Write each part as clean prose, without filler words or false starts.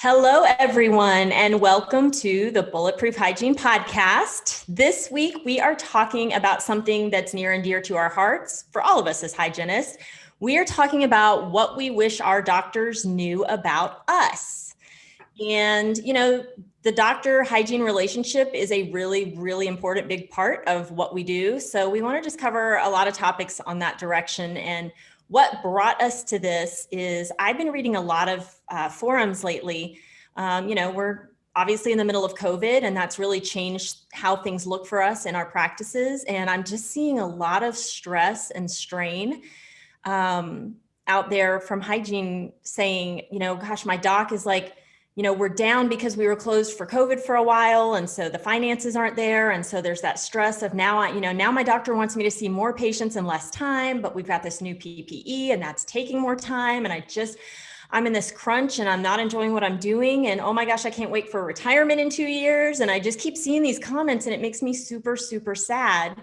Hello, everyone, and welcome to the Bulletproof Hygiene Podcast. This week, we are talking about something that's near and dear to our hearts for all of us as hygienists. We are talking about what we wish our doctors knew about us. And, the doctor hygiene relationship is a really, really important big part of what we do. So we want to just cover a lot of topics on that direction. And what brought us to this is I've been reading a lot of forums lately. We're obviously in the middle of COVID, and that's really changed how things look for us in our practices. And I'm just seeing a lot of stress and strain out there from hygiene saying, gosh, my doc is like, we're down because we were closed for COVID for a while. And so the finances aren't there. And so there's that stress of now my doctor wants me to see more patients in less time, but we've got this new PPE and that's taking more time. And I'm in this crunch and I'm not enjoying what I'm doing. And oh my gosh, I can't wait for retirement in 2 years. And I just keep seeing these comments and it makes me super, super sad.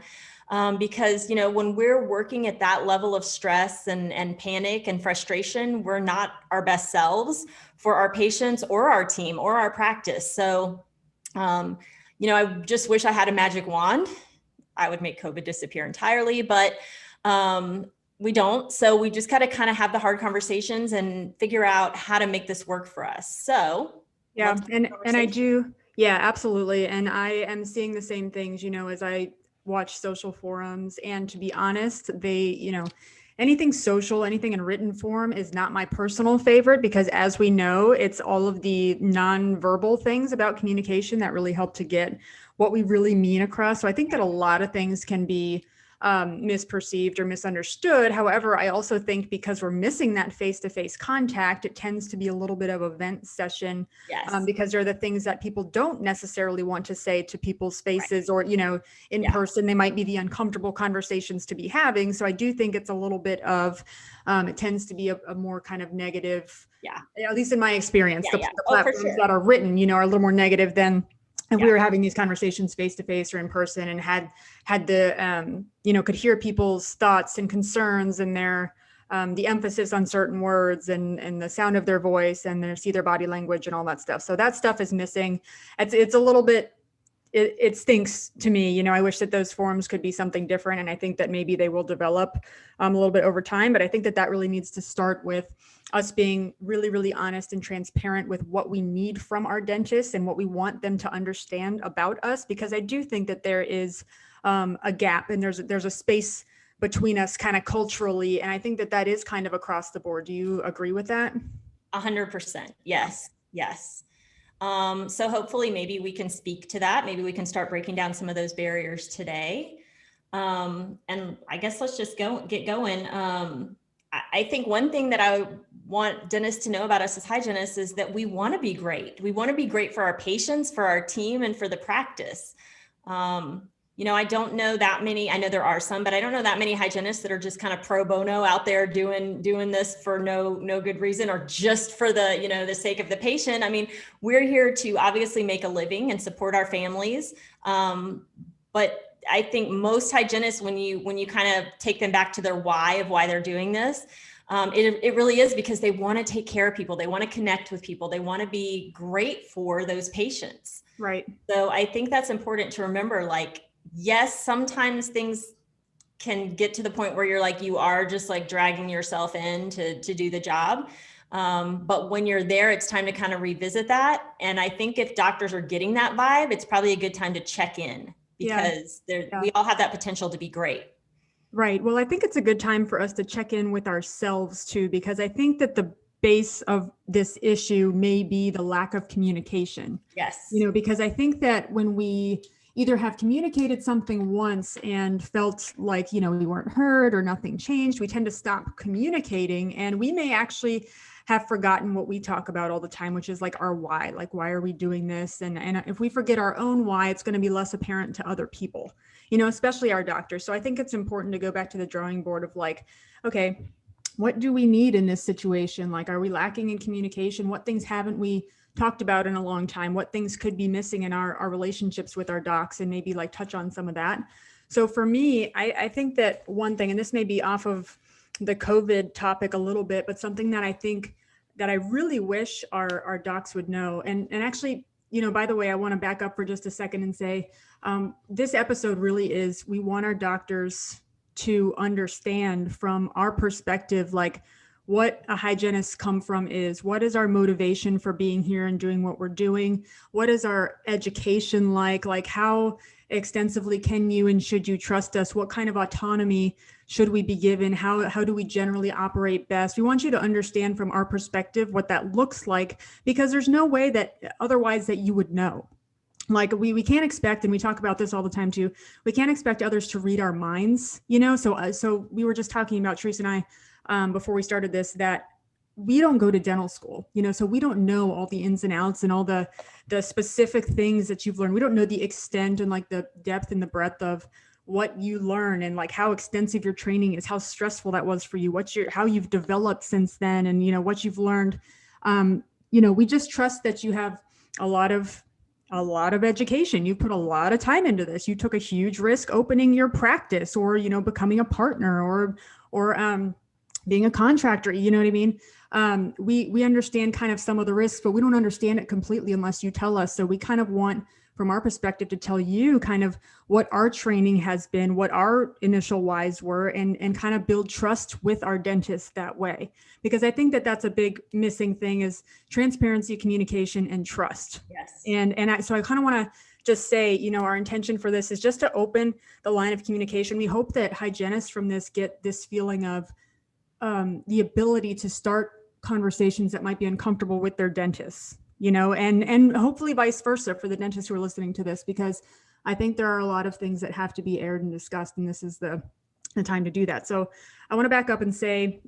Because, when we're working at that level of stress and panic and frustration, we're not our best selves for our patients or our team or our practice. So, I just wish I had a magic wand. I would make COVID disappear entirely, but we don't. So we just gotta kind of have the hard conversations and figure out how to make this work for us. So yeah, and I do. Yeah, absolutely. And I am seeing the same things, as I watch social forums. And to be honest, anything social, anything in written form is not my personal favorite, because as we know, it's all of the non-verbal things about communication that really help to get what we really mean across. So I think that a lot of things can be misperceived or misunderstood. However, I also think because we're missing that face-to-face contact, it tends to be a little bit of a vent session. Yes. Because they're the things that people don't necessarily want to say to people's faces, right. Or, in person, they might be the uncomfortable conversations to be having. So I do think it's a little bit of, it tends to be a more kind of negative, at least in my experience, the platforms that are written, are a little more negative than if we were having these conversations face-to-face or in person and had the, could hear people's thoughts and concerns and their, the emphasis on certain words and the sound of their voice and see their body language and all that stuff. So that stuff is missing. It's a little bit, it stinks to me. I wish that those forums could be something different. And I think that maybe they will develop a little bit over time, but I think that really needs to start with us being really, really honest and transparent with what we need from our dentists and what we want them to understand about us. Because I do think that there is a gap and there's a space between us kind of culturally. And I think that is kind of across the board. Do you agree with that? 100%. Yes. Yes. So hopefully maybe we can speak to that. Maybe we can start breaking down some of those barriers today. And I guess let's just get going. I think one thing that I want dentists to know about us as hygienists is that we want to be great. We want to be great for our patients, for our team, and for the practice. I don't know that many, I know there are some, but I don't know that many hygienists that are just kind of pro bono out there doing this for no good reason or just for the sake of the patient. I mean, we're here to obviously make a living and support our families. But I think most hygienists, when you kind of take them back to their why of why they're doing this, it really is because they want to take care of people. They want to connect with people. They want to be great for those patients. Right. So I think that's important to remember. Like, yes, sometimes things can get to the point where you are just like dragging yourself in to do the job. But when you're there, it's time to kind of revisit that. And I think if doctors are getting that vibe, it's probably a good time to check in because we all have that potential to be great. Right. Well, I think it's a good time for us to check in with ourselves too, because I think that the base of this issue may be the lack of communication. Yes. Because I think that when we either have communicated something once and felt like, we weren't heard or nothing changed, we tend to stop communicating, and we may actually have forgotten what we talk about all the time, which is like our why, like, why are we doing this? And if we forget our own why, it's going to be less apparent to other people, especially our doctors. So I think it's important to go back to the drawing board of like, okay, what do we need in this situation? Like, are we lacking in communication? What things haven't we talked about in a long time? What things could be missing in our relationships with our docs, and maybe like touch on some of that. So for me, I think that one thing, and this may be off of the COVID topic a little bit, but something that I think that I really wish our docs would know. And actually, by the way, I want to back up for just a second and say, this episode really is, we want our doctors to understand from our perspective, like what a hygienist come from is, what is our motivation for being here and doing what we're doing? What is our education like how extensively can you and should you trust us? What kind of autonomy should we be given? How do we generally operate best? We want you to understand from our perspective what that looks like, because there's no way that otherwise that you would know. Like we can't expect, and we talk about this all the time too, we can't expect others to read our minds, so we were just talking about, Charissa and I, before we started this, that we don't go to dental school, so we don't know all the ins and outs and all the specific things that you've learned. We don't know the extent and like the depth and the breadth of what you learn, and like how extensive your training is, how stressful that was for you, how you've developed since then, and what you've learned. We just trust that you have a lot of education. You put a lot of time into this. You took a huge risk opening your practice, or becoming a partner, or being a contractor. You know what I mean? We understand kind of some of the risks, but we don't understand it completely unless you tell us. So we kind of want, from our perspective, to tell you kind of what our training has been, what our initial whys were, and kind of build trust with our dentists that way. Because I think that that's a big missing thing, is transparency, communication, and trust. Yes. So I kind of want to just say, our intention for this is just to open the line of communication. We hope that hygienists from this get this feeling of the ability to start conversations that might be uncomfortable with their dentists, and hopefully vice versa for the dentists who are listening to this, because I think there are a lot of things that have to be aired and discussed, and this is the time to do that. So I want to back up and say,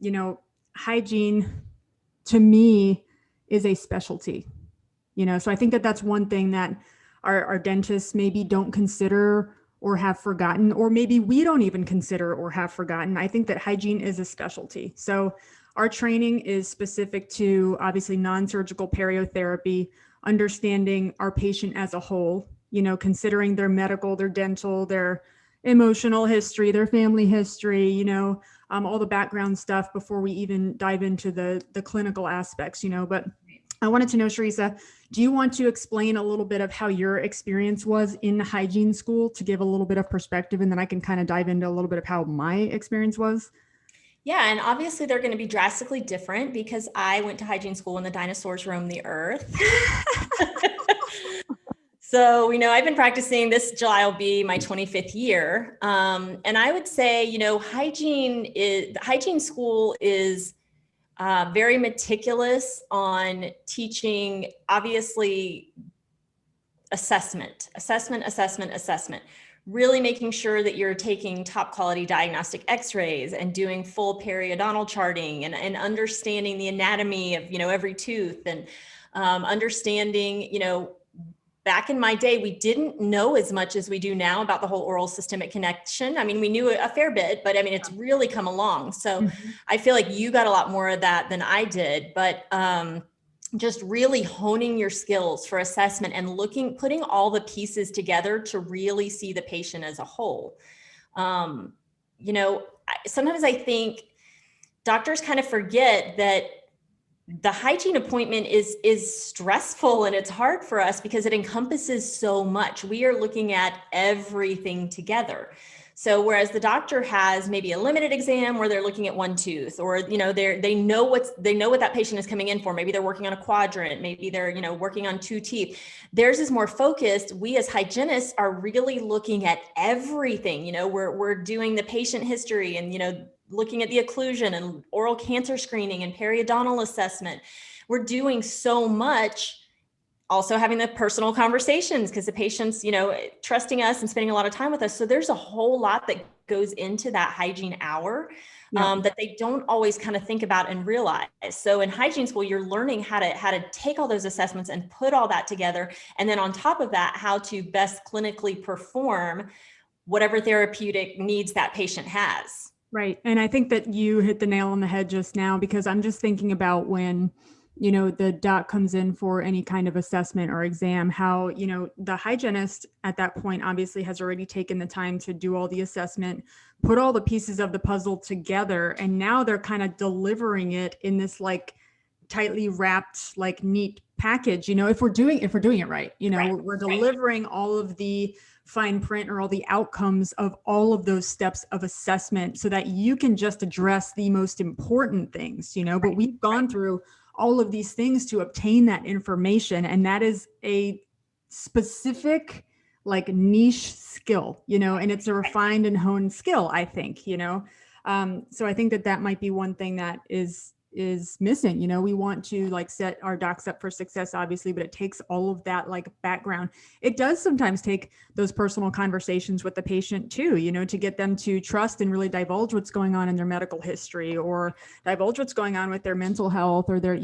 hygiene to me is a specialty, so I think that that's one thing that our dentists maybe don't consider or have forgotten, or maybe we don't even consider or have forgotten. I think that hygiene is a specialty. So our training is specific to, obviously, non-surgical periotherapy, understanding our patient as a whole, considering their medical, their dental, their emotional history, their family history, all the background stuff before we even dive into the clinical aspects, But I wanted to know, Charissa, do you want to explain a little bit of how your experience was in hygiene school, to give a little bit of perspective, and then I can kind of dive into a little bit of how my experience was? Yeah, and obviously they're going to be drastically different, because I went to hygiene school when the dinosaurs roamed the earth. So, I've been practicing. This July will be my 25th year. And I would say, hygiene school is very meticulous on teaching, obviously, assessment, really making sure that you're taking top quality diagnostic x-rays and doing full periodontal charting, and understanding the anatomy of, every tooth, and understanding, back in my day, we didn't know as much as we do now about the whole oral systemic connection. I mean, we knew a fair bit, but it's really come along. So I feel like you got a lot more of that than I did, but just really honing your skills for assessment and putting all the pieces together to really see the patient as a whole. Sometimes I think doctors kind of forget that the hygiene appointment is stressful, and it's hard for us because it encompasses so much. We are looking at everything together. So whereas the doctor has maybe a limited exam where they're looking at one tooth, or they know what that patient is coming in for. Maybe they're working on a quadrant, maybe they're working on 2 teeth. Theirs is more focused. We as hygienists are really looking at everything. We're doing the patient history, and looking at the occlusion and oral cancer screening and periodontal assessment. We're doing so much. Also having the personal conversations, because the patient's, trusting us and spending a lot of time with us. So there's a whole lot that goes into that hygiene hour that they don't always kind of think about and realize. So in hygiene school, you're learning how to take all those assessments and put all that together. And then on top of that, how to best clinically perform whatever therapeutic needs that patient has. Right. And I think that you hit the nail on the head just now, because I'm just thinking about when the doc comes in for any kind of assessment or exam, how, the hygienist at that point obviously has already taken the time to do all the assessment, put all the pieces of the puzzle together. And now they're kind of delivering it in this tightly wrapped, like neat package, if we're doing it right, we're delivering all of the fine print or all the outcomes of all of those steps of assessment so that you can just address the most important things, but we've gone through all of these things to obtain that information. And that is a specific, like niche skill, and it's a refined and honed skill, I think, so I think that might be one thing that is missing. We want to like set our docs up for success, obviously, but it takes all of that like background. It does sometimes take those personal conversations with the patient too, to get them to trust and really divulge what's going on in their medical history, or divulge what's going on with their mental health or their,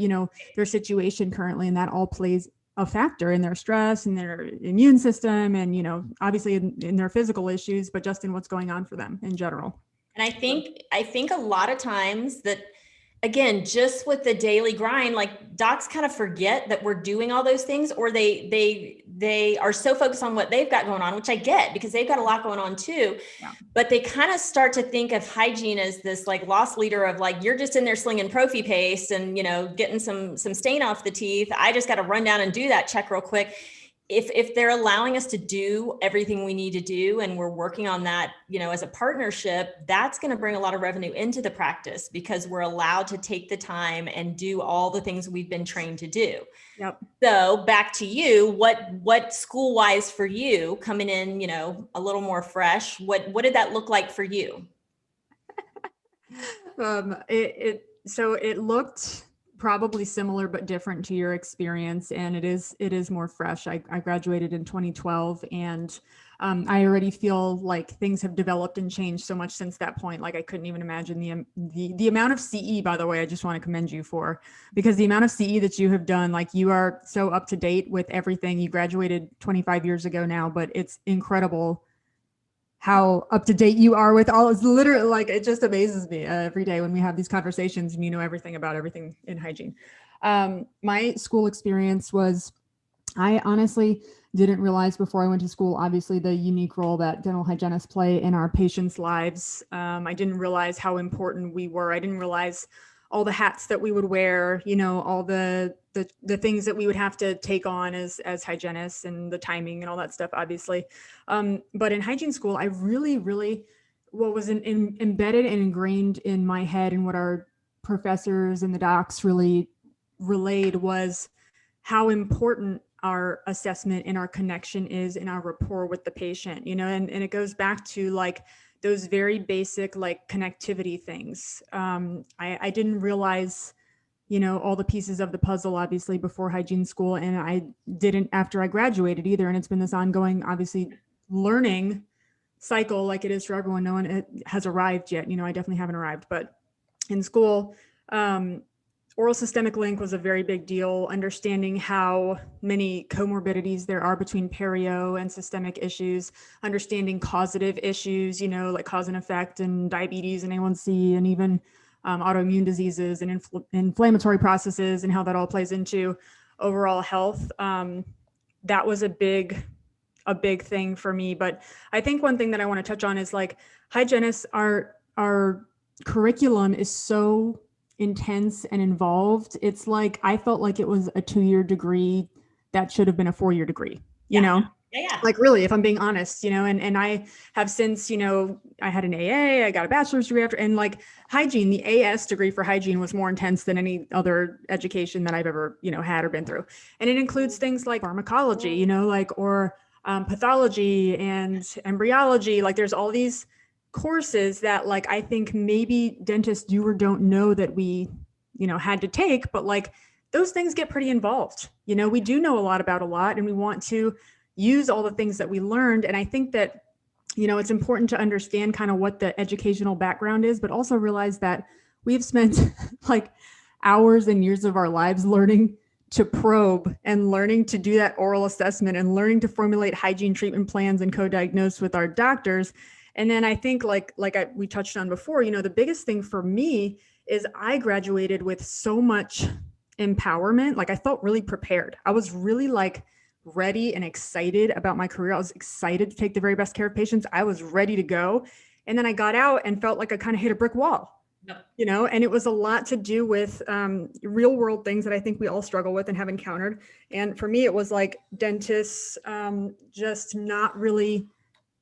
their situation currently. And that all plays a factor in their stress and their immune system and, obviously in their physical issues, but just in what's going on for them in general. And I think a lot of times that, again, just with the daily grind, like docs kind of forget that we're doing all those things, or they are so focused on what they've got going on, which I get because they've got a lot going on too. Yeah. But they kind of start to think of hygiene as this like lost leader of like, you're just in there slinging prophy paste and, getting some stain off the teeth. I just got to run down and do that check real quick. If they're allowing us to do everything we need to do and we're working on that, as a partnership, that's going to bring a lot of revenue into the practice because we're allowed to take the time and do all the things we've been trained to do. Yep. So back to you, what school wise for you coming in, a little more fresh, what did that look like for you? So it looked probably similar but different to your experience, and it is more fresh. I graduated in 2012, and I already feel like things have developed and changed so much since that point. Like I couldn't even imagine the amount of CE, by the way, I just want to commend you for, because the amount of CE that you have done, like you are so up to date with everything. You graduated 25 years ago now, but it's incredible how up to date you are with all. It's literally like, it just amazes me every day when we have these conversations and everything about everything in hygiene. My school experience was, I honestly didn't realize before I went to school, obviously the unique role that dental hygienists play in our patients' lives. I didn't realize how important we were. I didn't realize all the hats that we would wear, all the things that we would have to take on as hygienists, and the timing and all that stuff, obviously. But in hygiene school, I really, what was embedded and ingrained in my head and what our professors and the docs really relayed was how important our assessment and our connection is in our rapport with the patient, and it goes back to like those very basic like connectivity things. I didn't realize, all the pieces of the puzzle, obviously, before hygiene school. And I didn't after I graduated either. And it's been this ongoing, obviously, learning cycle like it is for everyone. No one has arrived yet. I definitely haven't arrived. But in school, oral systemic link was a very big deal. Understanding how many comorbidities there are between perio and systemic issues, understanding causative issues, like cause and effect and diabetes and A1C and even autoimmune diseases and inflammatory processes and how that all plays into overall health. That was a big thing for me. But I think one thing that I want to touch on is like hygienists, our curriculum is so intense and involved. It's like, I felt like it was a 2-year degree that should have been a 4-year degree, Yeah. Like really, if I'm being honest, and I have since, I had an AA, I got a bachelor's degree after, and like hygiene, the AS degree for hygiene was more intense than any other education that I've ever, had or been through. And it includes things like pharmacology, or pathology and embryology. Like there's all these courses that like, I think maybe dentists do or don't know that we, had to take, but like those things get pretty involved. We do know a lot about a lot, and we want to use all the things that we learned. And I think that, it's important to understand kind of what the educational background is, but also realize that we've spent like hours and years of our lives learning to probe and learning to do that oral assessment and learning to formulate hygiene treatment plans and co-diagnose with our doctors. And then I think we touched on before, the biggest thing for me is I graduated with so much empowerment. Like I felt really prepared. I was really like ready and excited about my career. I was excited to take the very best care of patients. I was ready to go. And then I got out and felt like I kind of hit a brick wall. Yep. And it was a lot to do with real world things that I think we all struggle with and have encountered. And for me, it was like dentists just not really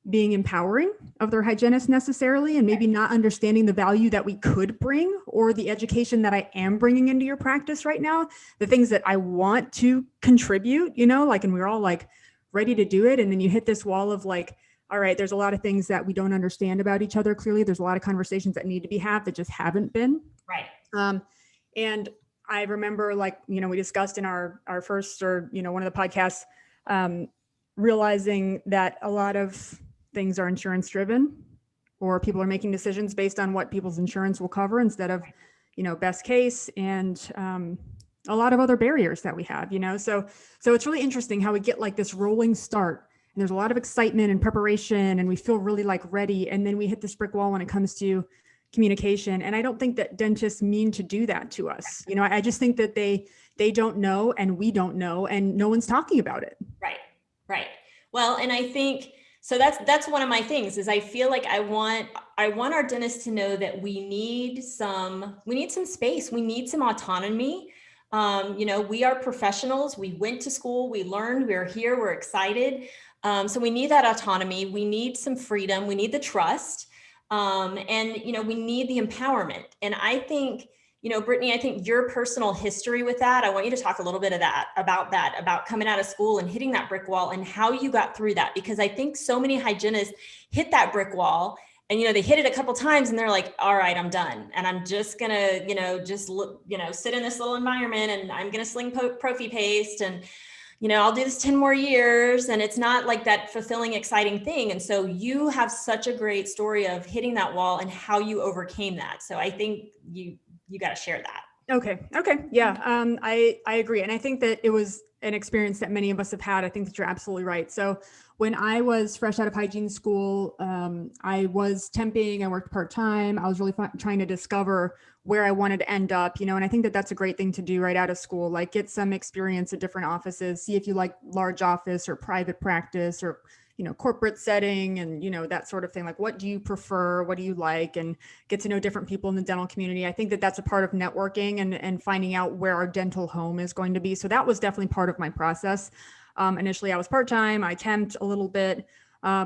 being empowering of their hygienists necessarily, and maybe not understanding the value that we could bring, or the education that I am bringing into your practice right now, the things that I want to contribute, and we're all like ready to do it. And then you hit this wall of like, all right, there's a lot of things that we don't understand about each other. Clearly, there's a lot of conversations that need to be had that just haven't been. Right. And I remember, like, we discussed in our first, or, one of the podcasts, realizing that a lot of things are insurance driven, or people are making decisions based on what people's insurance will cover instead of, best case, and a lot of other barriers that we have, so it's really interesting how we get like this rolling start, and there's a lot of excitement and preparation, and we feel really like ready. And then we hit this brick wall when it comes to communication. And I don't think that dentists mean to do that to us. I just think that they don't know, and we don't know, and no one's talking about it. Right. Well, and I think, so that's one of my things, is I feel like I want our dentists to know that we need some space. We need some autonomy. We are professionals. We went to school, we learned, we're here, we're excited. So we need that autonomy. We need some freedom. We need the trust. And we need the empowerment. And I think, Brittany, I think your personal history with that, I want you to talk a little bit about coming out of school and hitting that brick wall and how you got through that. Because I think so many hygienists hit that brick wall, and, they hit it a couple of times and they're like, all right, I'm done. And I'm just gonna, sit in this little environment, and I'm going to sling prophy paste, and, I'll do this 10 more years. And it's not like that fulfilling, exciting thing. And so you have such a great story of hitting that wall and how you overcame that. So I think you got to share that. Okay. Yeah. I agree. And I think that it was an experience that many of us have had. I think that you're absolutely right. So when I was fresh out of hygiene school, I was temping, I worked part-time. I was really trying to discover where I wanted to end up, and I think that that's a great thing to do right out of school, like get some experience at different offices, see if you like large office or private practice, or, corporate setting, and, that sort of thing. Like, what do you prefer? What do you like? And get to know different people in the dental community. I think that that's a part of networking and finding out where our dental home is going to be. So that was definitely part of my process. Initially, I was part-time. I temped a little bit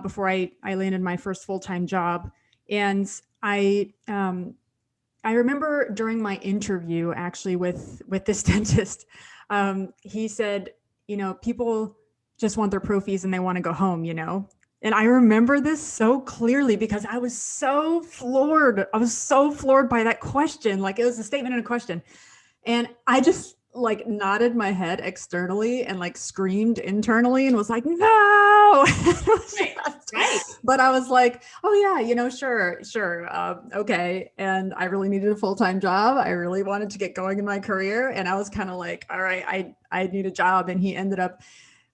before I landed my first full-time job. And I remember during my interview, actually, with this dentist, he said, people just want their prophies and they want to go home, And I remember this so clearly because I was so floored. I was so floored by that question. Like, it was a statement and a question. And I just like nodded my head externally and like screamed internally and was like, no. Right. But I was like, oh yeah, sure. Okay. And I really needed a full-time job. I really wanted to get going in my career. And I was kind of like, all right, I need a job. And he ended up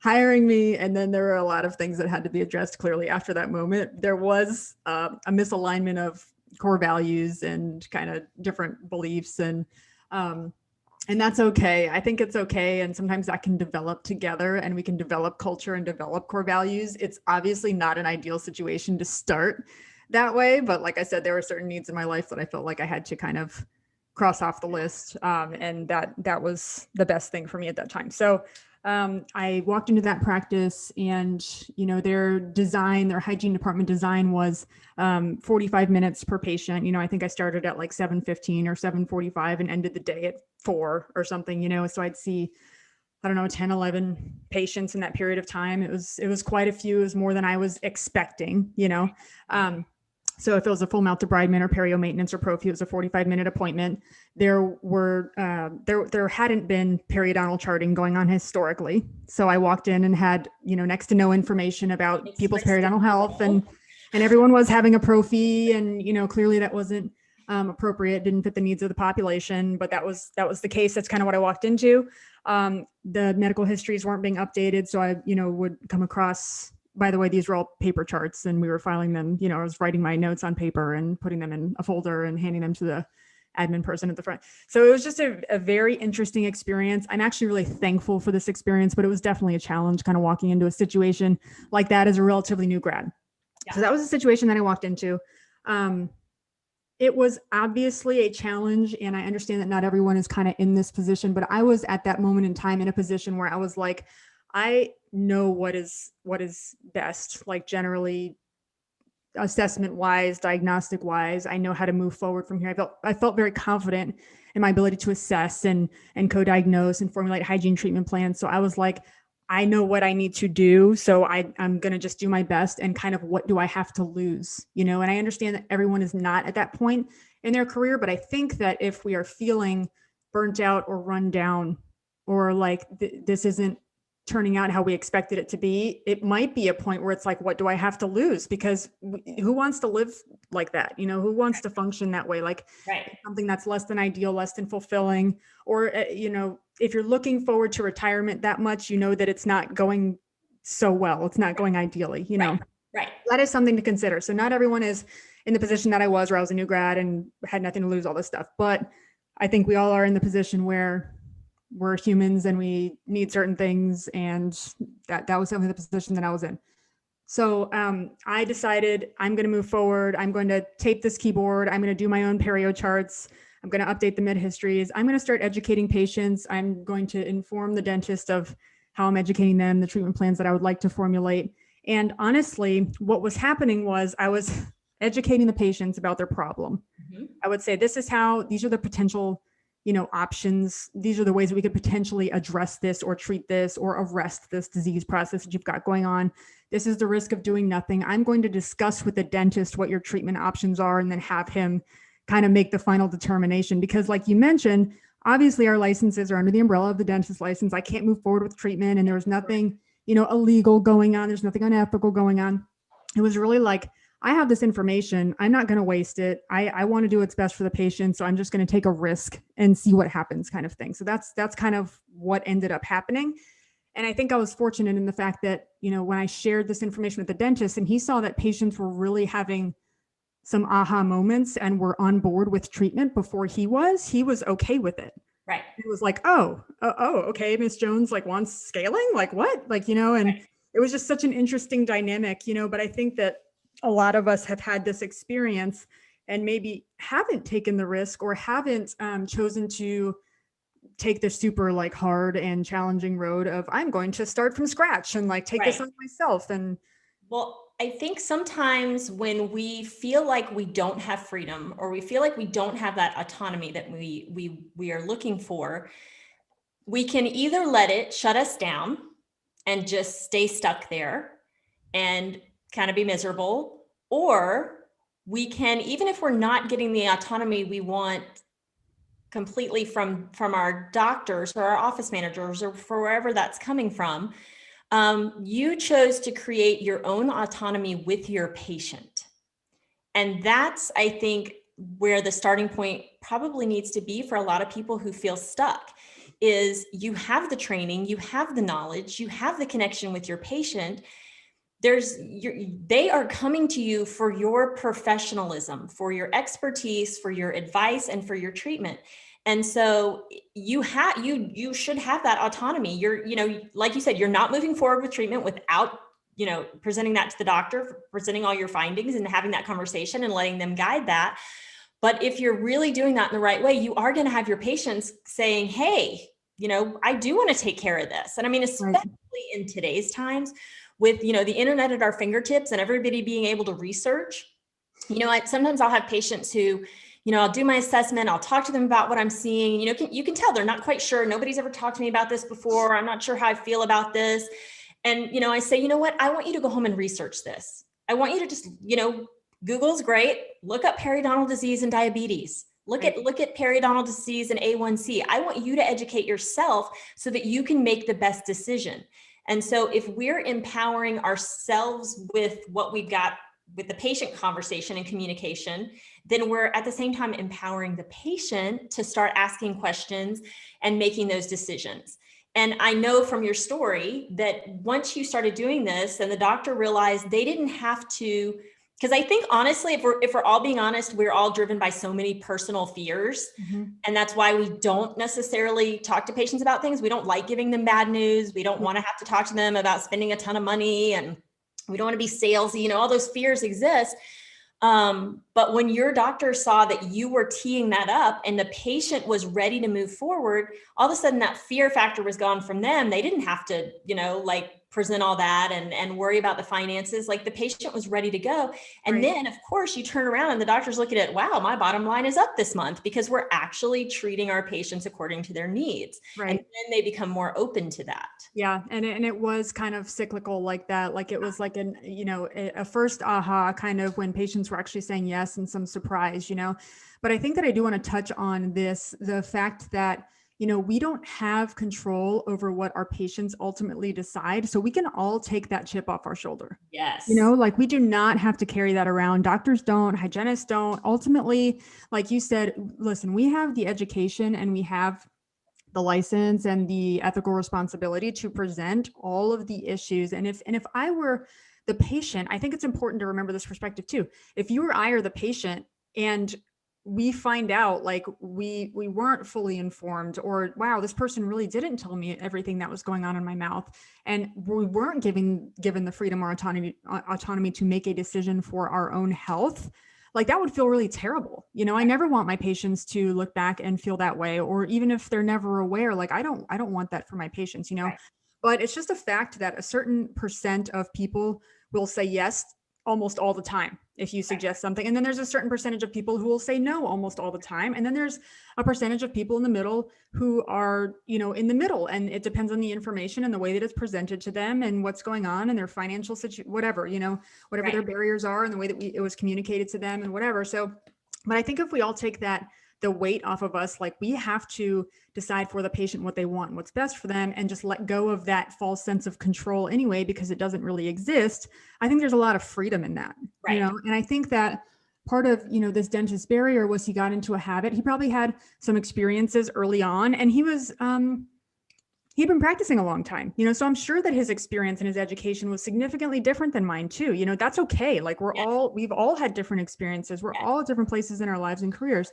hiring me. And then there were a lot of things that had to be addressed clearly after that moment. There was a misalignment of core values and kind of different beliefs, and that's okay. I think it's okay. And sometimes that can develop together, and we can develop culture and develop core values. It's obviously not an ideal situation to start that way. But like I said, there were certain needs in my life that I felt like I had to kind of cross off the list. And that was the best thing for me at that time. So I walked into that practice, and, their hygiene department design was 45 minutes per patient. I think I started at like 7:15 or 7:45 and ended the day at 4 or something, so I'd see, 10, 11 patients in that period of time. It was quite a few. It was more than I was expecting, So if it was a full mouth debridement or perio maintenance or prophy, it was a 45-minute appointment. There hadn't been periodontal charting going on historically. So I walked in and had, next to no information about people's periodontal health, and everyone was having a prophy, and, clearly that wasn't appropriate, didn't fit the needs of the population, but that was the case. That's kind of what I walked into. The medical histories weren't being updated. So I, would come across, by the way, these were all paper charts, and we were filing them, I was writing my notes on paper and putting them in a folder and handing them to the admin person at the front. So it was just a very interesting experience. I'm actually really thankful for this experience, but it was definitely a challenge kind of walking into a situation like that as a relatively new grad. Yeah. So that was a situation that I walked into. It was obviously a challenge, and I understand that not everyone is kind of in this position, but I was at that moment in time in a position where I was like, I know what is best, like generally assessment wise, diagnostic wise. I know how to move forward from here. I felt very confident in my ability to assess and co-diagnose and formulate hygiene treatment plans. So I was like, I know what I need to do. So I'm going to just do my best, and kind of what do I have to lose, and I understand that everyone is not at that point in their career, but I think that if we are feeling burnt out or run down, or like this isn't turning out how we expected it to be, it might be a point where it's like, what do I have to lose? Because who wants to live like that? Who wants to function that way? Like something that's less than ideal, less than fulfilling, or, if you're looking forward to retirement that much, that it's not going so well. It's not going ideally, Right. That is something to consider. So not everyone is in the position that I was, where I was a new grad and had nothing to lose, all this stuff. But I think we all are in the position where we're humans and we need certain things. And that was definitely the position that I was in. So I decided I'm going to move forward. I'm going to tape this keyboard. I'm going to do my own perio charts. I'm going to update the mid-histories. I'm going to start educating patients. I'm going to inform the dentist of how I'm educating them, the treatment plans that I would like to formulate. And honestly, what was happening was I was educating the patients about their problem. Mm-hmm. I would say, these are the potential options. These are the ways that we could potentially address this or treat this or arrest this disease process that you've got going on. This is the risk of doing nothing. I'm going to discuss with the dentist what your treatment options are, and then have him kind of make the final determination. Because like you mentioned, obviously our licenses are under the umbrella of the dentist license. I can't move forward with treatment, and there was nothing, illegal going on. There's nothing unethical going on. It was really like, I have this information. I'm not going to waste it. I want to do what's best for the patient. So I'm just going to take a risk and see what happens, kind of thing. So that's kind of what ended up happening. And I think I was fortunate in the fact that, when I shared this information with the dentist and he saw that patients were really having some aha moments and were on board with treatment before he was okay with it. Right. It was like, okay, Miss Jones wants scaling, what? And right. It was just such an interesting dynamic, but I think that a lot of us have had this experience and maybe haven't taken the risk or haven't chosen to take the super hard and challenging road of, I'm going to start from scratch and take this on myself. And well, I think sometimes when we feel like we don't have freedom, or we feel like we don't have that autonomy that we are looking for, we can either let it shut us down and just stay stuck there and kind of be miserable, or we can, even if we're not getting the autonomy we want completely from our doctors or our office managers or for wherever that's coming from, you chose to create your own autonomy with your patient. And that's, I think, where the starting point probably needs to be for a lot of people who feel stuck. Is you have the training, you have the knowledge, you have the connection with your patient. They are coming to you for your professionalism, for your expertise, for your advice, and for your treatment. And so you should have that autonomy. You're, like you said, you're not moving forward with treatment without, presenting that to the doctor, presenting all your findings and having that conversation and letting them guide that. But if you're really doing that in the right way, you are going to have your patients saying, hey, I do want to take care of this. And I mean, especially in today's times, with, the internet at our fingertips and everybody being able to research, sometimes I'll have patients who, I'll do my assessment. I'll talk to them about what I'm seeing. You can tell they're not quite sure. Nobody's ever talked to me about this before. I'm not sure how I feel about this. And, I say, you know what? I want you to go home and research this. I want you to just, Google's great. Look up periodontal disease and diabetes. Look at periodontal disease and A1C. I want you to educate yourself so that you can make the best decision. And so if we're empowering ourselves with what we've got with the patient conversation and communication, then we're at the same time empowering the patient to start asking questions and making those decisions. And I know from your story that once you started doing this and the doctor realized they didn't have to, because I think honestly, if we're all being honest, we're all driven by so many personal fears. Mm-hmm. And that's why we don't necessarily talk to patients about things. We don't like giving them bad news. We don't want to have to talk to them about spending a ton of money, and we don't want to be salesy. All those fears exist. But when your doctor saw that you were teeing that up and the patient was ready to move forward, all of a sudden that fear factor was gone from them. They didn't have to, like present all that and worry about the finances. Like the patient was ready to go. And Right. then of course you turn around and the doctor's looking at, wow, my bottom line is up this month because we're actually treating our patients according to their needs. Right. And then they become more open to that. Yeah. And it was kind of cyclical like that. Like it was like a first aha kind of when patients were actually saying yes and some surprise, but I think that I do want to touch on the fact that, we don't have control over what our patients ultimately decide. So we can all take that chip off our shoulder. Yes. Like we do not have to carry that around. Doctors don't, hygienists don't. Ultimately, like you said, listen, we have the education and we have the license and the ethical responsibility to present all of the issues. And if I were the patient, I think it's important to remember this perspective too. If you or I are the patient and we find out like we weren't fully informed, or wow, this person really didn't tell me everything that was going on in my mouth, and we weren't given the freedom or autonomy to make a decision for our own health, like that would feel really terrible. I never want my patients to look back and feel that way, or even if they're never aware, like I don't want that for my patients, Right. But it's just a fact that a certain percent of people will say yes almost all the time if you suggest something. And then there's a certain percentage of people who will say no almost all the time. And then there's a percentage of people in the middle who are, in the middle. And it depends on the information and the way that it's presented to them and what's going on and their financial situation, whatever, whatever Right. their barriers are and the way that it was communicated to them and whatever. So, but I think if we all take the weight off of us, like we have to decide for the patient what they want and what's best for them and just let go of that false sense of control anyway, because it doesn't really exist. I think there's a lot of freedom in that, Right. And I think that part of, this dentist barrier was he got into a habit. He probably had some experiences early on and he was, he'd been practicing a long time, so I'm sure that his experience and his education was significantly different than mine too. That's okay. Like we've all had different experiences. We're all at different places in our lives and careers.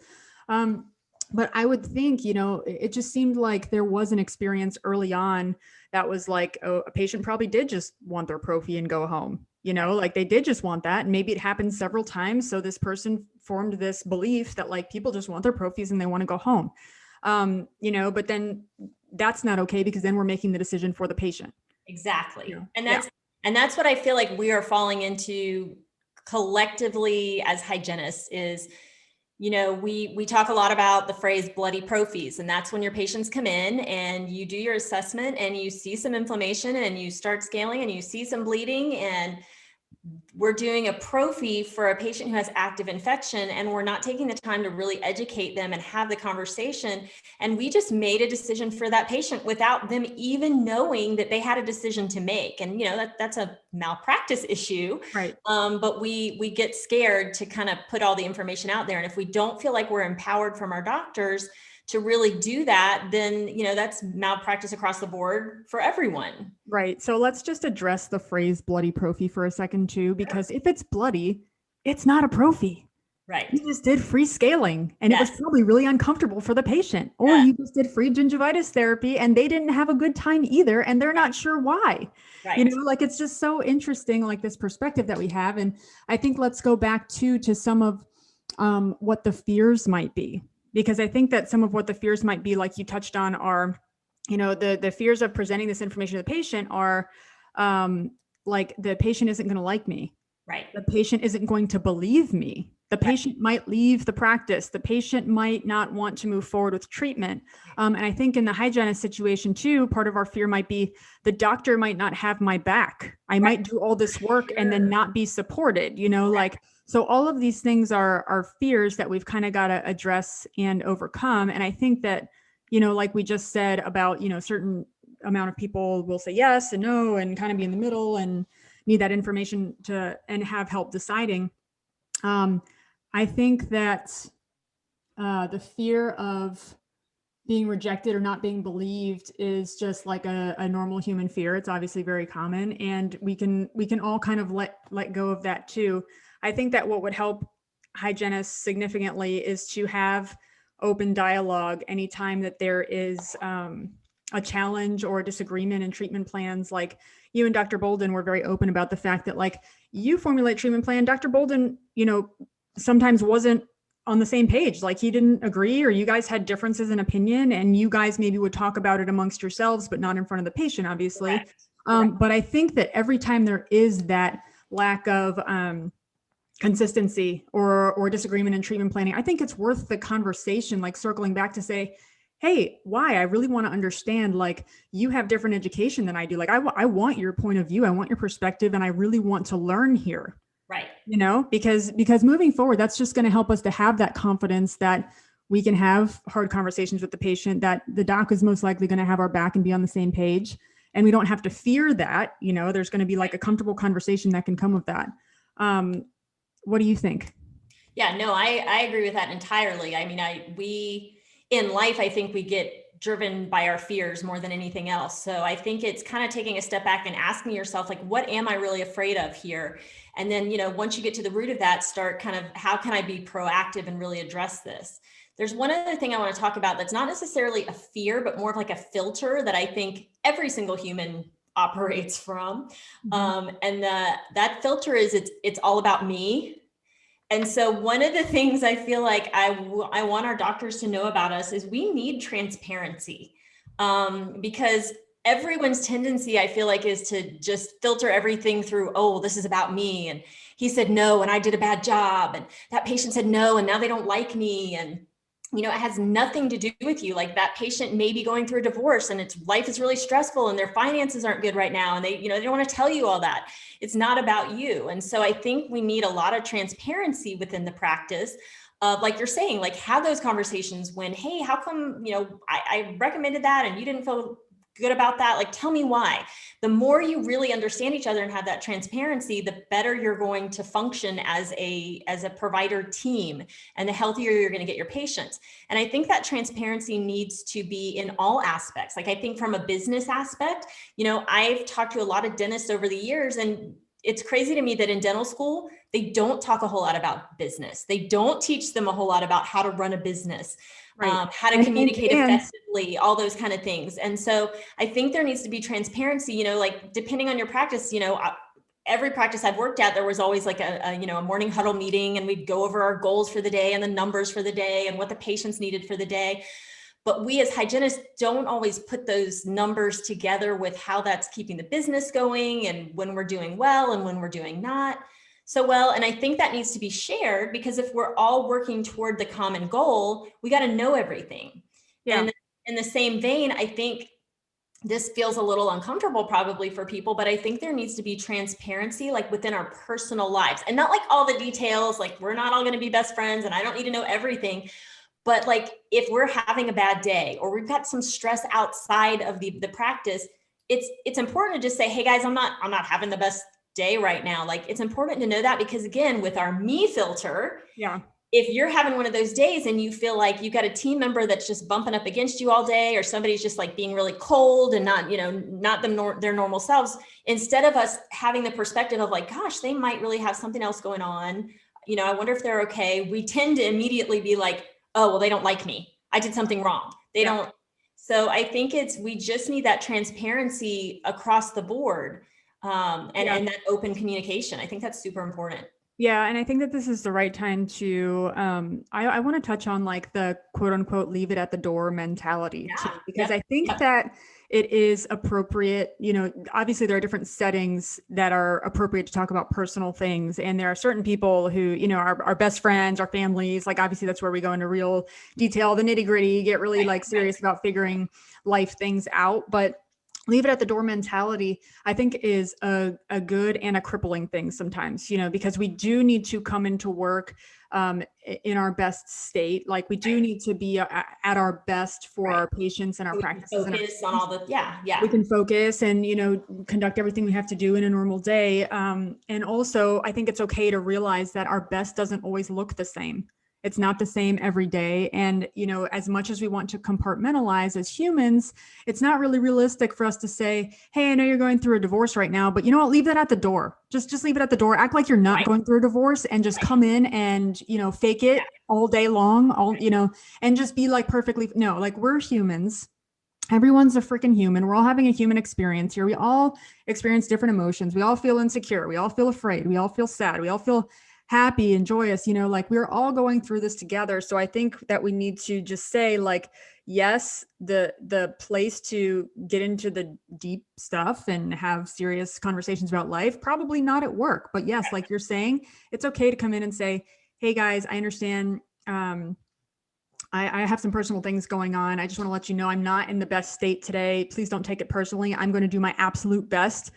But I would think, it just seemed like there was an experience early on that was like, a patient probably did just want their prophy and go home, like they did just want that. And maybe it happened several times. So this person formed this belief that like people just want their prophies and they want to go home. But then that's not okay because then we're making the decision for the patient. Exactly. And that's what I feel like we are falling into collectively as hygienists is, we talk a lot about the phrase bloody prophies, and that's when your patients come in and you do your assessment and you see some inflammation and you start scaling and you see some bleeding, and we're doing a prophy for a patient who has active infection and we're not taking the time to really educate them and have the conversation. And we just made a decision for that patient without them even knowing that they had a decision to make. And, that's a malpractice issue. Right. But we get scared to kind of put all the information out there. And if we don't feel like we're empowered from our doctors to really do that, then, that's malpractice across the board for everyone. Right. So let's just address the phrase bloody prophy for a second too, because if it's bloody, it's not a prophy. Right. You just did free scaling and it was probably really uncomfortable for the patient, or you just did free gingivitis therapy and they didn't have a good time either. And they're not sure why, Right. Like it's just so interesting, like this perspective that we have. And I think let's go back to some of what the fears might be, because I think that some of what the fears might be, like you touched on, are, the fears of presenting this information to the patient are like the patient isn't going to like me. Right. The patient isn't going to believe me. The patient might leave the practice. The patient might not want to move forward with treatment. And I think in the hygienist situation too, part of our fear might be the doctor might not have my back. I might do all this work and then not be supported, like, so all of these things are fears that we've kind of got to address and overcome. And I think that, like we just said about, certain amount of people will say yes and no and kind of be in the middle and need that information and have help deciding. I think that the fear of being rejected or not being believed is just like a normal human fear. It's obviously very common, and we can all kind of let go of that too. I think that what would help hygienists significantly is to have open dialogue anytime that there is a challenge or a disagreement in treatment plans. Like, you and Dr. Bolden were very open about the fact that like you formulate treatment plan. Dr. Bolden, sometimes wasn't on the same page. Like he didn't agree, or you guys had differences in opinion, and you guys maybe would talk about it amongst yourselves, but not in front of the patient, obviously. Correct. But I think that every time there is that lack of consistency or disagreement in treatment planning, I think it's worth the conversation, like circling back to say, hey, why? I really want to understand, like you have different education than I do. Like I want your point of view. I want your perspective, and I really want to learn here. Right. Because moving forward, that's just going to help us to have that confidence that we can have hard conversations with the patient, that the doc is most likely going to have our back and be on the same page. And we don't have to fear that, there's going to be like a comfortable conversation that can come with that. What do you think? Yeah, no, I agree with that entirely. I mean, we in life, I think we get driven by our fears more than anything else. So I think it's kind of taking a step back and asking yourself, like, what am I really afraid of here? And then, once you get to the root of that, start kind of, how can I be proactive and really address this? There's one other thing I want to talk about that's not necessarily a fear, but more of like a filter that I think every single human operates from. And that filter is it's all about me. And so one of the things I feel like I want our doctors to know about us is we need transparency, because everyone's tendency, I feel like, is to just filter everything through, oh, this is about me. And he said no, and I did a bad job. And that patient said no, and now they don't like me. And it has nothing to do with you. Like that patient may be going through a divorce and its life is really stressful and their finances aren't good right now. And they don't want to tell you all that. It's not about you. And so I think we need a lot of transparency within the practice of, like you're saying, like have those conversations when, hey, how come, I recommended that and you didn't feel good about that? Like, tell me why. The more you really understand each other and have that transparency, the better you're going to function as a provider team, and the healthier you're going to get your patients. And I think that transparency needs to be in all aspects. Like I think from a business aspect, I've talked to a lot of dentists over the years, and it's crazy to me that in dental school, they don't talk a whole lot about business. They don't teach them a whole lot about how to run a business. Right. How to communicate effectively, all those kind of things. And so I think there needs to be transparency, like depending on your practice, every practice I've worked at, there was always like a morning huddle meeting, and we'd go over our goals for the day and the numbers for the day and what the patients needed for the day. But we as hygienists don't always put those numbers together with how that's keeping the business going and when we're doing well and when we're doing not so well. And I think that needs to be shared, because if we're all working toward the common goal, we got to know everything. Yeah. And in the same vein, I think this feels a little uncomfortable probably for people, but I think there needs to be transparency, like within our personal lives, and not like all the details, like we're not all going to be best friends and I don't need to know everything. But like if we're having a bad day or we've got some stress outside of the practice, it's important to just say, hey guys, I'm not having the best day right now. Like it's important to know that, because again, with our me filter, if you're having one of those days and you feel like you've got a team member that's just bumping up against you all day, or somebody's just like being really cold and not their normal selves, instead of us having the perspective of like, gosh, they might really have something else going on. I wonder if they're okay. We tend to immediately be like, oh, well, they don't like me. I did something wrong. They don't. So I think we just need that transparency across the board. And that open communication. I think that's super important. Yeah. And I think that this is the right time to, I want to touch on like the quote unquote, leave it at the door mentality too, because I think that it is appropriate. Obviously there are different settings that are appropriate to talk about personal things. And there are certain people who, our best friends, our families, like obviously that's where we go into real detail, the nitty gritty, get really like serious about figuring life things out. But leave it at the door mentality, I think, is a good and a crippling thing sometimes, because we do need to come into work in our best state. Like we do need to be at our best for our patients and our practices. Focus on all the, we can focus and, conduct everything we have to do in a normal day. And also I think it's okay to realize that our best doesn't always look the same. It's not the same every day. And, as much as we want to compartmentalize as humans, it's not really realistic for us to say, hey, I know you're going through a divorce right now, but leave that at the door. Just leave it at the door. Act like you're not going through a divorce and just come in and, fake it all day long, and just be like perfectly, no, like we're humans. everyone's a freaking human. We're all having a human experience here. We all experience different emotions. We all feel insecure. We all feel afraid. We all feel sad. We all feel happy and joyous, like we're all going through this together. So I think that we need to just say, like, yes, the place to get into the deep stuff and have serious conversations about life, probably not at work. But yes, like you're saying, it's okay to come in and say, hey guys, I understand. I have some personal things going on. I just want to let you know I'm not in the best state today. Please don't take it personally. I'm going to do my absolute best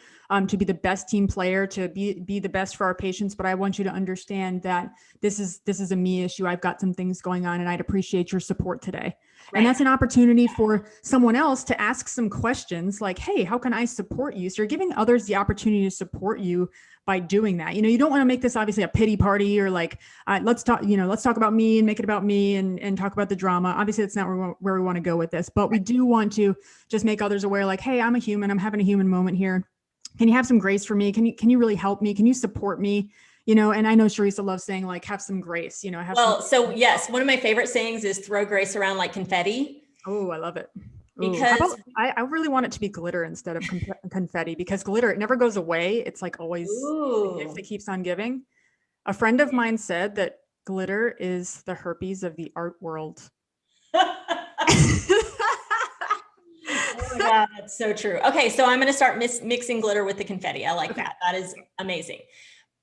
to be the best team player, to be the best for our patients. But I want you to understand that this is a me issue. I've got some things going on, and I'd appreciate your support today. Right. And that's an opportunity for someone else to ask some questions like, hey, how can I support you? So you're giving others the opportunity to support you by doing that. You don't want to make this obviously a pity party or like, let's talk about me and make it about me and talk about the drama. Obviously that's not where we want to go with this, but we do want to just make others aware, like, hey, I'm a human. I'm having a human moment here. Can you have some grace for me? Can you really help me? Can you support me? And I know Charissa loves saying, like, have some grace, So yes, one of my favorite sayings is throw grace around like confetti. Oh, I love it. Because I really want it to be glitter instead of confetti, because glitter, it never goes away. It's like always a gift that keeps on giving. A friend of mine said that glitter is the herpes of the art world. Oh my God, that's so true. Okay, so I'm going to start mixing glitter with the confetti. I like that. That is amazing.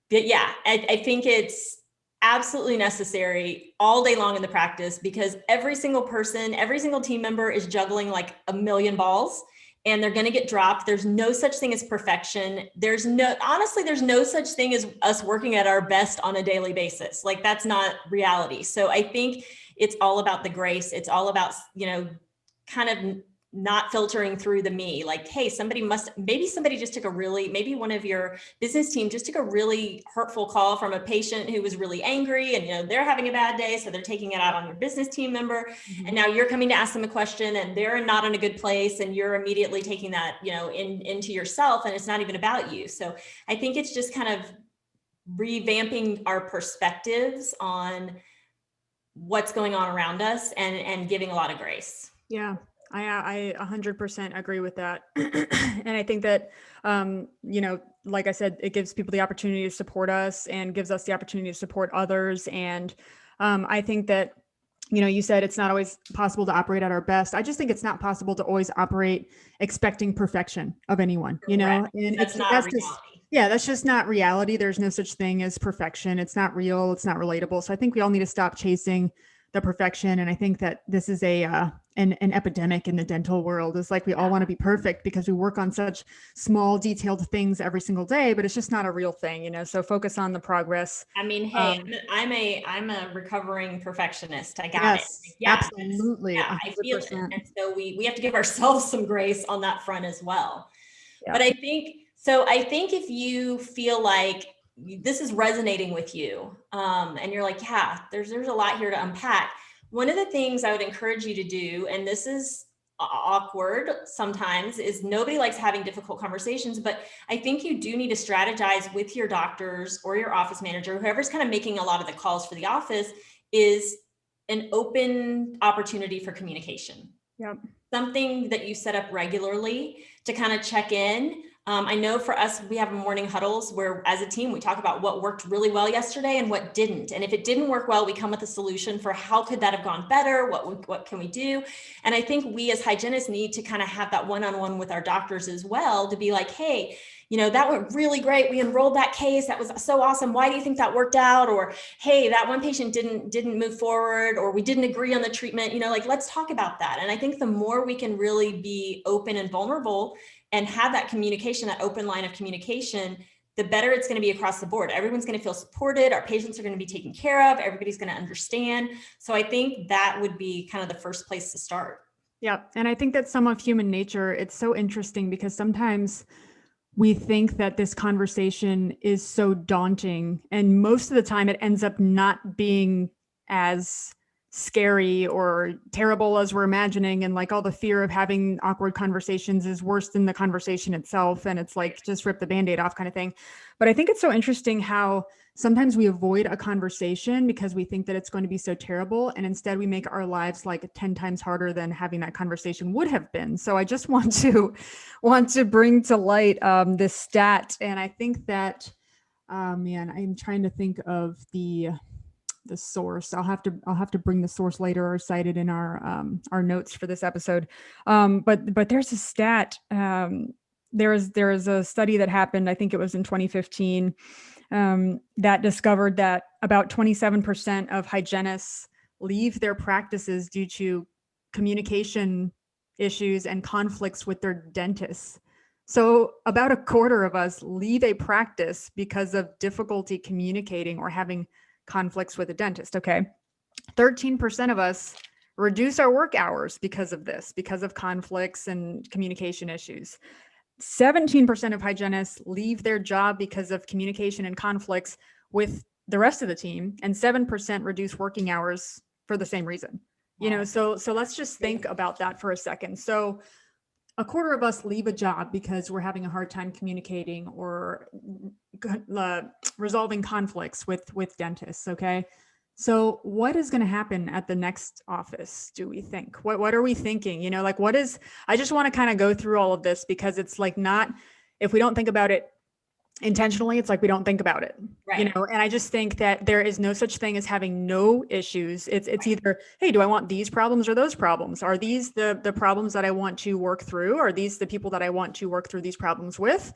But yeah, I think it's absolutely necessary all day long in the practice, because every single person, every single team member is juggling like a million balls, and they're going to get dropped. There's no such thing as perfection. There's no such thing as us working at our best on a daily basis. Like, that's not reality. So I think it's all about the grace. It's all about, kind of not filtering through the me, like, hey, maybe one of your business team just took a really hurtful call from a patient who was really angry, and they're having a bad day, so they're taking it out on your business team member. Mm-hmm. And now you're coming to ask them a question, and they're not in a good place, and you're immediately taking that into yourself, and it's not even about you. So I think it's just kind of revamping our perspectives on what's going on around us, and giving a lot of grace. Yeah. I 100% agree with that. And I think that, like I said, it gives people the opportunity to support us and gives us the opportunity to support others. And I think that, you said it's not always possible to operate at our best. I just think it's not possible to always operate expecting perfection of anyone, and that's just not reality. There's no such thing as perfection. It's not real. It's not relatable. So I think we all need to stop chasing the perfection. And I think that this is an epidemic in the dental world. It's like we all want to be perfect because we work on such small, detailed things every single day, but it's just not a real thing, So focus on the progress. I mean, hey, I'm a recovering perfectionist. I got it. Yeah, absolutely. Yeah, I feel it. And so we have to give ourselves some grace on that front as well. Yeah. But I think if you feel like this is resonating with you, and you're like, yeah, there's a lot here to unpack. One of the things I would encourage you to do, and this is awkward sometimes, is nobody likes having difficult conversations, but I think you do need to strategize with your doctors or your office manager, whoever's kind of making a lot of the calls for the office, is an open opportunity for communication. Yep. Something that you set up regularly to kind of check in. I know for us, we have morning huddles where as a team, we talk about what worked really well yesterday and what didn't. And if it didn't work well, we come with a solution for how could that have gone better? What can we do? And I think we as hygienists need to kind of have that one-on-one with our doctors as well, to be like, hey, that went really great. We enrolled that case. That was so awesome. Why do you think that worked out? Or, hey, that one patient didn't move forward, or we didn't agree on the treatment, let's talk about that. And I think the more we can really be open and vulnerable and have that communication, that open line of communication, the better it's going to be across the board. Everyone's going to feel supported. Our patients are going to be taken care of. Everybody's going to understand. So I think that would be kind of the first place to start. Yeah. And I think that's some of human nature. It's so interesting because sometimes we think that this conversation is so daunting, and most of the time it ends up not being as scary or terrible as we're imagining, and like all the fear of having awkward conversations is worse than the conversation itself, and it's like just rip the band-aid off kind of thing. But I think it's so interesting how sometimes we avoid a conversation because we think that it's going to be so terrible, and instead we make our lives like 10 times harder than having that conversation would have been. So I just want to bring to light this stat, and I think that man, I'm trying to think of the source. I'll have to bring the source later or cite it in our notes for this episode. But there's a stat. There is a study that happened, I think it was in 2015, that discovered that about 27% of hygienists leave their practices due to communication issues and conflicts with their dentists. So about a quarter of us leave a practice because of difficulty communicating or having conflicts with a dentist. Okay. 13% of us reduce our work hours because of this, because of conflicts and communication issues. 17% of hygienists leave their job because of communication and conflicts with the rest of the team, and 7% reduce working hours for the same reason. You know, so let's just think about that for a second. So a quarter of us leave a job because we're having a hard time communicating or resolving conflicts with dentists. Okay. So what is going to happen at the next office, do we think? What are we thinking? You know, like I just want to kind of go through all of this because it's like if we don't think about it intentionally, it's like we don't think about it, right? You know, and I just think that there is no such thing as having no issues. It's right. Either, hey, do I want these problems or those problems? Are these the problems that I want to work through? Are these the people that I want to work through these problems with,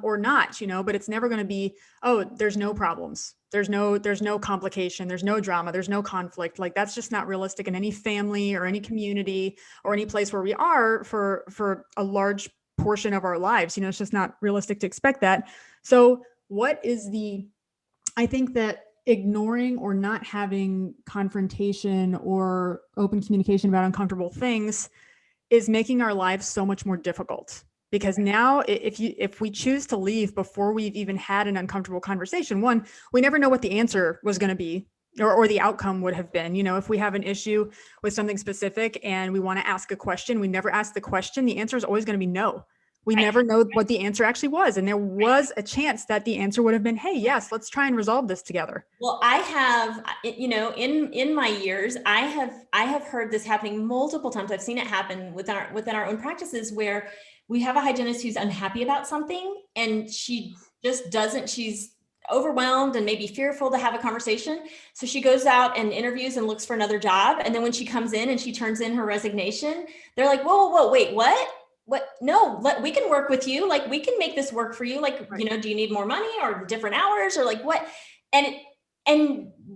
or not? You know, but it's never going to be, oh, there's no problems. There's no complication. There's no drama. There's no conflict. Like that's just not realistic in any family or any community or any place where we are for a large portion of our lives. You know, it's just not realistic to expect that. So I think that ignoring or not having confrontation or open communication about uncomfortable things is making our lives so much more difficult. Because now if we choose to leave before we've even had an uncomfortable conversation, one, we never know what the answer was going to be or the outcome would have been. You know, if we have an issue with something specific and we want to ask a question, we never ask the question. The answer is always going to be no. We never know what the answer actually was. And there was a chance that the answer would have been, hey, yes, let's try and resolve this together. Well, I have, you know, in my years, I have heard this happening multiple times. I've seen it happen within our own practices where we have a hygienist who's unhappy about something and she just doesn't, she's overwhelmed and maybe fearful to have a conversation. So she goes out and interviews and looks for another job. And then when she comes in and she turns in her resignation, they're like, whoa, wait, what? No, we can work with you. Like we can make this work for you. Like, right. You know, do you need more money or different hours or like what? And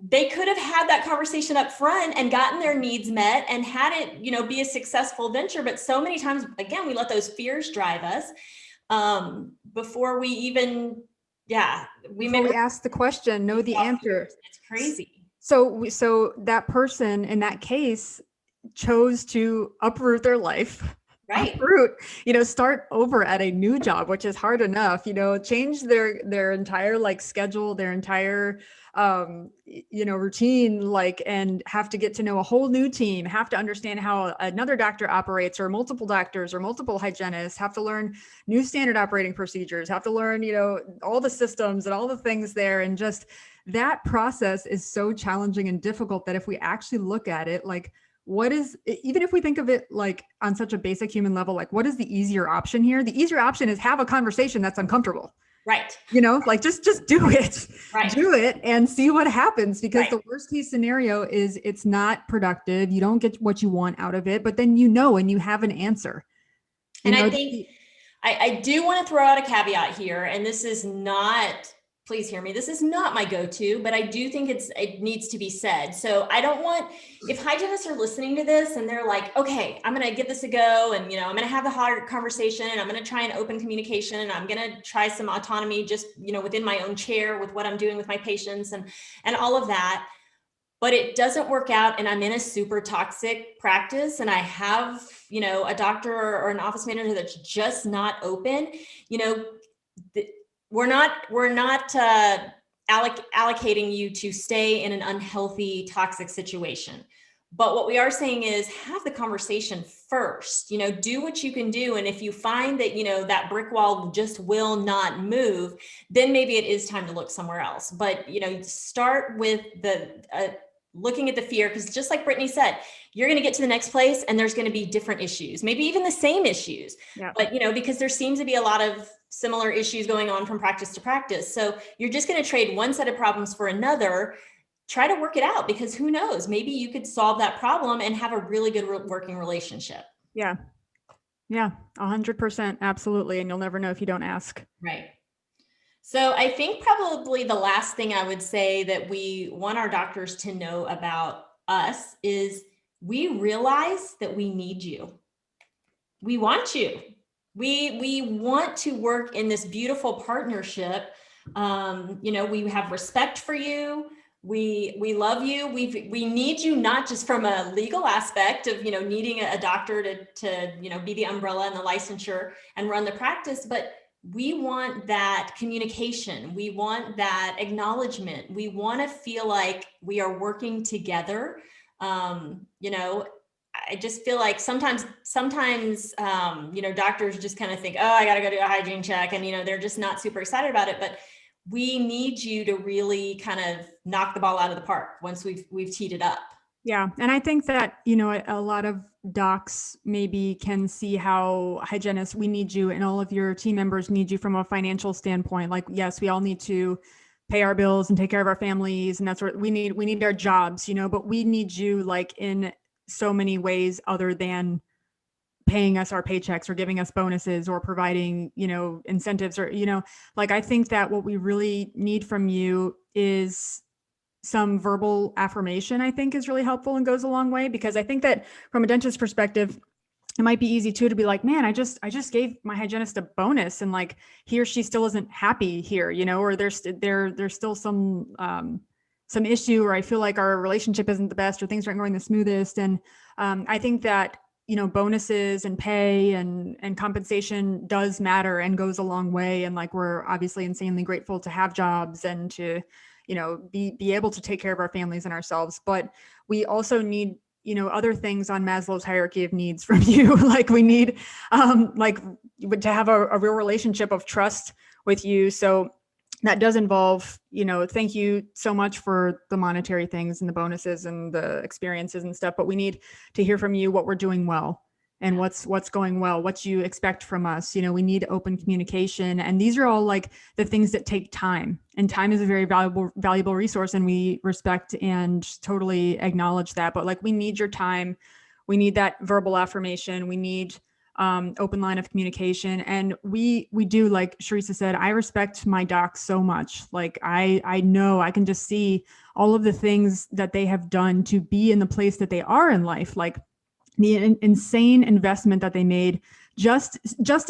they could have had that conversation up front and gotten their needs met and had it, you know, be a successful venture. But so many times, again, we let those fears drive us before we even, we ask the question, know the answer. It's crazy. So that person in that case chose to uproot their life. Right. Uproot, you know, start over at a new job, which is hard enough, you know, change their entire like schedule, their entire, you know, routine, like, and have to get to know a whole new team, have to understand how another doctor operates or multiple doctors or multiple hygienists, have to learn new standard operating procedures, have to learn, you know, all the systems and all the things there. And just that process is so challenging and difficult that if we actually look at it, like, even if we think of it like on such a basic human level, like what is the easier option here? The easier option is have a conversation that's uncomfortable. Right. You know, like just do it, right. Do it and see what happens, because the worst case scenario is it's not productive. You don't get what you want out of it, but then, you know, and you have an answer. And I think I do want to throw out a caveat here, and this is not, please hear me, this is not my go-to, but I do think it needs to be said. So I don't want, if hygienists are listening to this and they're like, okay, I'm going to give this a go. And, you know, I'm going to have a hard conversation and I'm going to try an open communication and I'm going to try some autonomy just, you know, within my own chair with what I'm doing with my patients and all of that. But it doesn't work out and I'm in a super toxic practice and I have, you know, a doctor or an office manager that's just not open, you know, we're not allocating you to stay in an unhealthy, toxic situation. But what we are saying is have the conversation first, do what you can do. And if you find that, that brick wall just will not move, then maybe it is time to look somewhere else. But, start with looking at the fear, because just like Brittany said, you're going to get to the next place and there's going to be different issues, maybe even the same issues, but because there seems to be a lot of similar issues going on from practice to practice. So you're just going to trade one set of problems for another. Try to work it out, because who knows, maybe you could solve that problem and have a really good working relationship. Yeah. 100%. Absolutely. And you'll never know if you don't ask. Right. So I think probably the last thing I would say that we want our doctors to know about us is we realize that we need you. We want you. We want to work in this beautiful partnership. We have respect for you. We love you. We need you, not just from a legal aspect of, needing a doctor to be the umbrella and the licensure and run the practice, but we want that communication. We want that acknowledgement. We want to feel like we are working together. I just feel like sometimes, doctors just kind of think, oh, I got to go do a hygiene check. And, they're just not super excited about it, but we need you to really kind of knock the ball out of the park once we've teed it up. Yeah. And I think that, a lot of docs maybe can see how hygienists, we need you, and all of your team members need you from a financial standpoint. Like, yes, we all need to pay our bills and take care of our families. And that's what we need our jobs, but we need you like in so many ways other than paying us our paychecks or giving us bonuses or providing, incentives or, like, I think that what we really need from you is some verbal affirmation. I think is really helpful and goes a long way, because I think that from a dentist perspective, it might be easy too to be like, man, I just gave my hygienist a bonus and like he or she still isn't happy here, or there's still some issue, or I feel like our relationship isn't the best or things aren't going the smoothest. And I think that, bonuses and pay and compensation does matter and goes a long way. And like, we're obviously insanely grateful to have jobs and to, be able to take care of our families and ourselves. But we also need, other things on Maslow's hierarchy of needs from you. Like we need, to have a real relationship of trust with you. So that does involve, thank you so much for the monetary things and the bonuses and the experiences and stuff, but we need to hear from you what we're doing well and what's going well, what you expect from us. We need open communication. And these are all like the things that take time, and time is a very valuable resource. And we respect and totally acknowledge that, but like, we need your time. We need that verbal affirmation. We need open line of communication. And we do, like Charissa said, I respect my docs so much. Like I know I can just see all of the things that they have done to be in the place that they are in life. Like the insane investment that they made just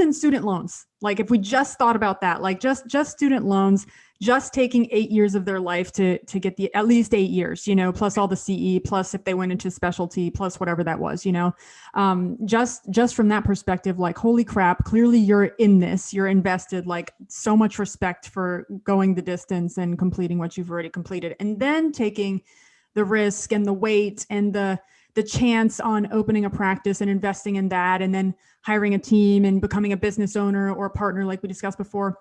in student loans. Like if we just thought about that, like just student loans, just taking 8 years of their life to get at least 8 years, plus all the CE, plus if they went into specialty, plus whatever that was, just from that perspective, like, holy crap, clearly you're in this, you're invested, like so much respect for going the distance and completing what you've already completed. And then taking the risk and the weight and the chance on opening a practice and investing in that, and then hiring a team and becoming a business owner or a partner, like we discussed before.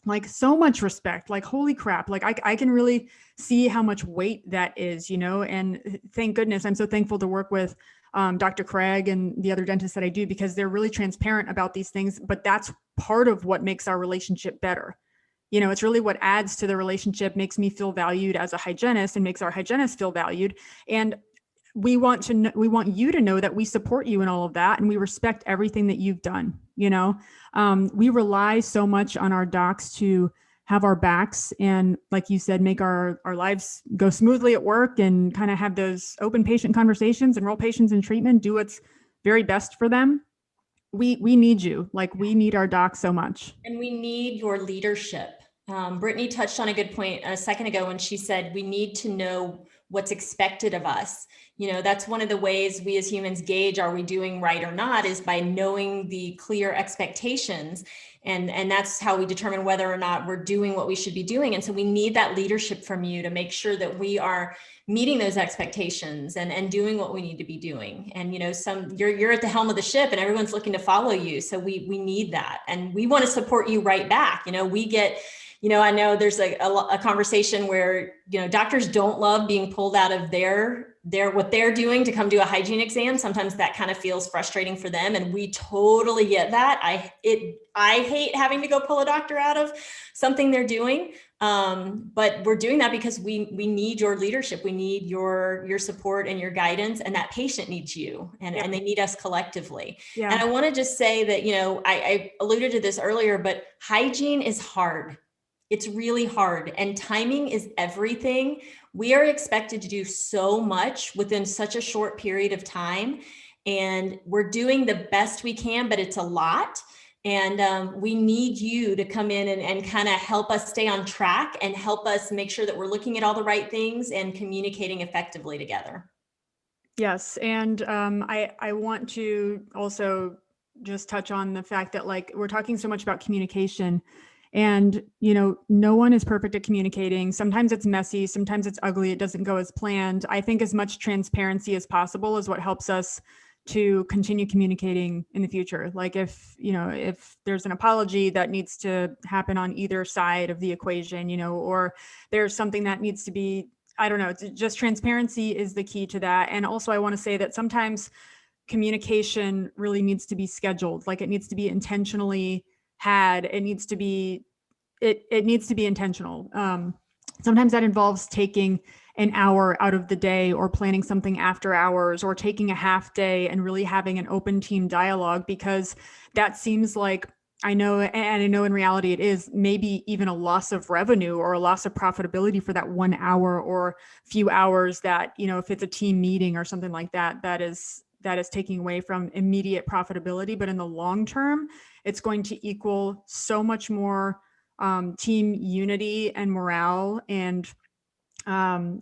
Like so much respect, like, holy crap. Like I can really see how much weight that is, and thank goodness I'm so thankful to work with Dr. Craig and the other dentists that I do, because they're really transparent about these things, but that's part of what makes our relationship better. It's really what adds to the relationship, makes me feel valued as a hygienist and makes our hygienist feel valued. And we want you to know that we support you in all of that, and we respect everything that you've done. We rely so much on our docs to have our backs and, like you said, make our lives go smoothly at work and kind of have those open patient conversations, enroll patients in treatment, do what's very best for them. We need you. Like, we need our docs so much. And we need your leadership. Brittany touched on a good point a second ago when she said we need to know what's expected of us. That's one of the ways we as humans gauge, are we doing right or not, is by knowing the clear expectations. And that's how we determine whether or not we're doing what we should be doing. And so we need that leadership from you to make sure that we are meeting those expectations and doing what we need to be doing. And, you're at the helm of the ship and everyone's looking to follow you. So we need that. And we want to support you right back. We get, I know there's a conversation where, doctors don't love being pulled out of what they're doing to come do a hygiene exam. Sometimes that kind of feels frustrating for them. And we totally get that. I hate having to go pull a doctor out of something they're doing. But we're doing that because we need your leadership. We need your support and your guidance, and that patient needs you, and they need us collectively. Yeah. And I want to just say that, I alluded to this earlier, but hygiene is hard. It's really hard, and timing is everything. We are expected to do so much within such a short period of time, and we're doing the best we can, but it's a lot. And we need you to come in and kind of help us stay on track and help us make sure that we're looking at all the right things and communicating effectively together. Yes. And I want to also just touch on the fact that, like, we're talking so much about communication, and, no one is perfect at communicating. Sometimes it's messy, sometimes it's ugly, it doesn't go as planned. I think as much transparency as possible is what helps us to continue communicating in the future. Like if there's an apology that needs to happen on either side of the equation, or there's something that needs to be, I don't know, just transparency is the key to that. And also I want to say that sometimes communication really needs to be scheduled. Like it needs to be intentionally had. It needs to be intentional. Sometimes that involves taking an hour out of the day, or planning something after hours, or taking a half day and really having an open team dialogue, because that seems like, I know in reality it is maybe even a loss of revenue or a loss of profitability for that 1 hour or few hours that, if it's a team meeting or something like that, that is taking away from immediate profitability. But in the long term, it's going to equal so much more team unity and morale and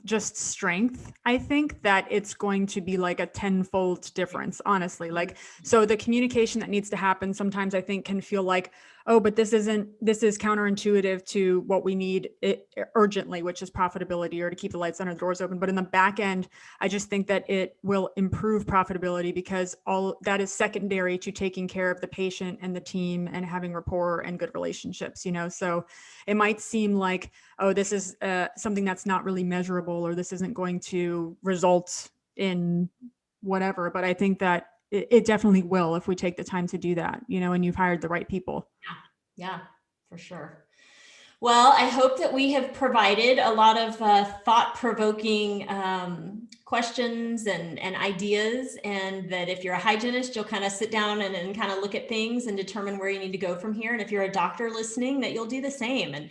just strength. I think that it's going to be like a tenfold difference, honestly. Like, so the communication that needs to happen sometimes I think can feel like, oh, but this is counterintuitive to what we need urgently, which is profitability, or to keep the lights on or the doors open. But in the back end, I just think that it will improve profitability, because all that is secondary to taking care of the patient and the team and having rapport and good relationships, So it might seem like, oh, this is something that's not really measurable, or this isn't going to result in whatever. But I think that it definitely will if we take the time to do that, and you've hired the right people. Yeah, for sure. Well, I hope that we have provided a lot of thought-provoking questions and ideas, and that if you're a hygienist, you'll kind of sit down and kind of look at things and determine where you need to go from here. And if you're a doctor listening, that you'll do the same. And,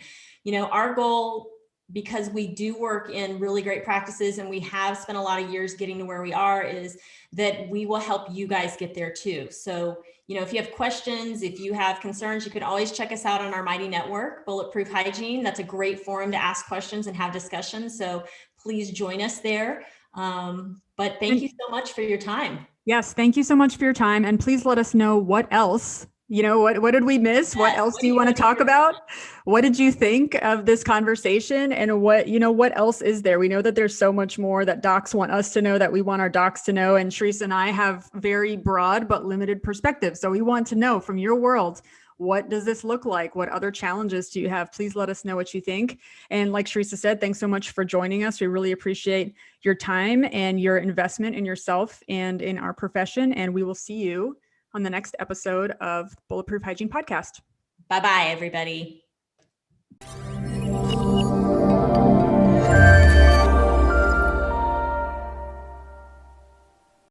our goal, because we do work in really great practices and we have spent a lot of years getting to where we are, is that we will help you guys get there too. So, if you have questions, if you have concerns, you can always check us out on our mighty network, Bulletproof Hygiene. That's a great forum to ask questions and have discussions. So please join us there. But thank you so much for your time. Yes, thank you so much for your time. And please let us know what else. What did we miss? What else do you want to talk about? What did you think of this conversation? And what else is there? We know that there's so much more that docs want us to know, that we want our docs to know. And Charissa and I have very broad but limited perspectives. So we want to know from your world, what does this look like? What other challenges do you have? Please let us know what you think. And like Charissa said, thanks so much for joining us. We really appreciate your time and your investment in yourself and in our profession. And we will see you on the next episode of Bulletproof Hygiene Podcast. Bye-bye, everybody.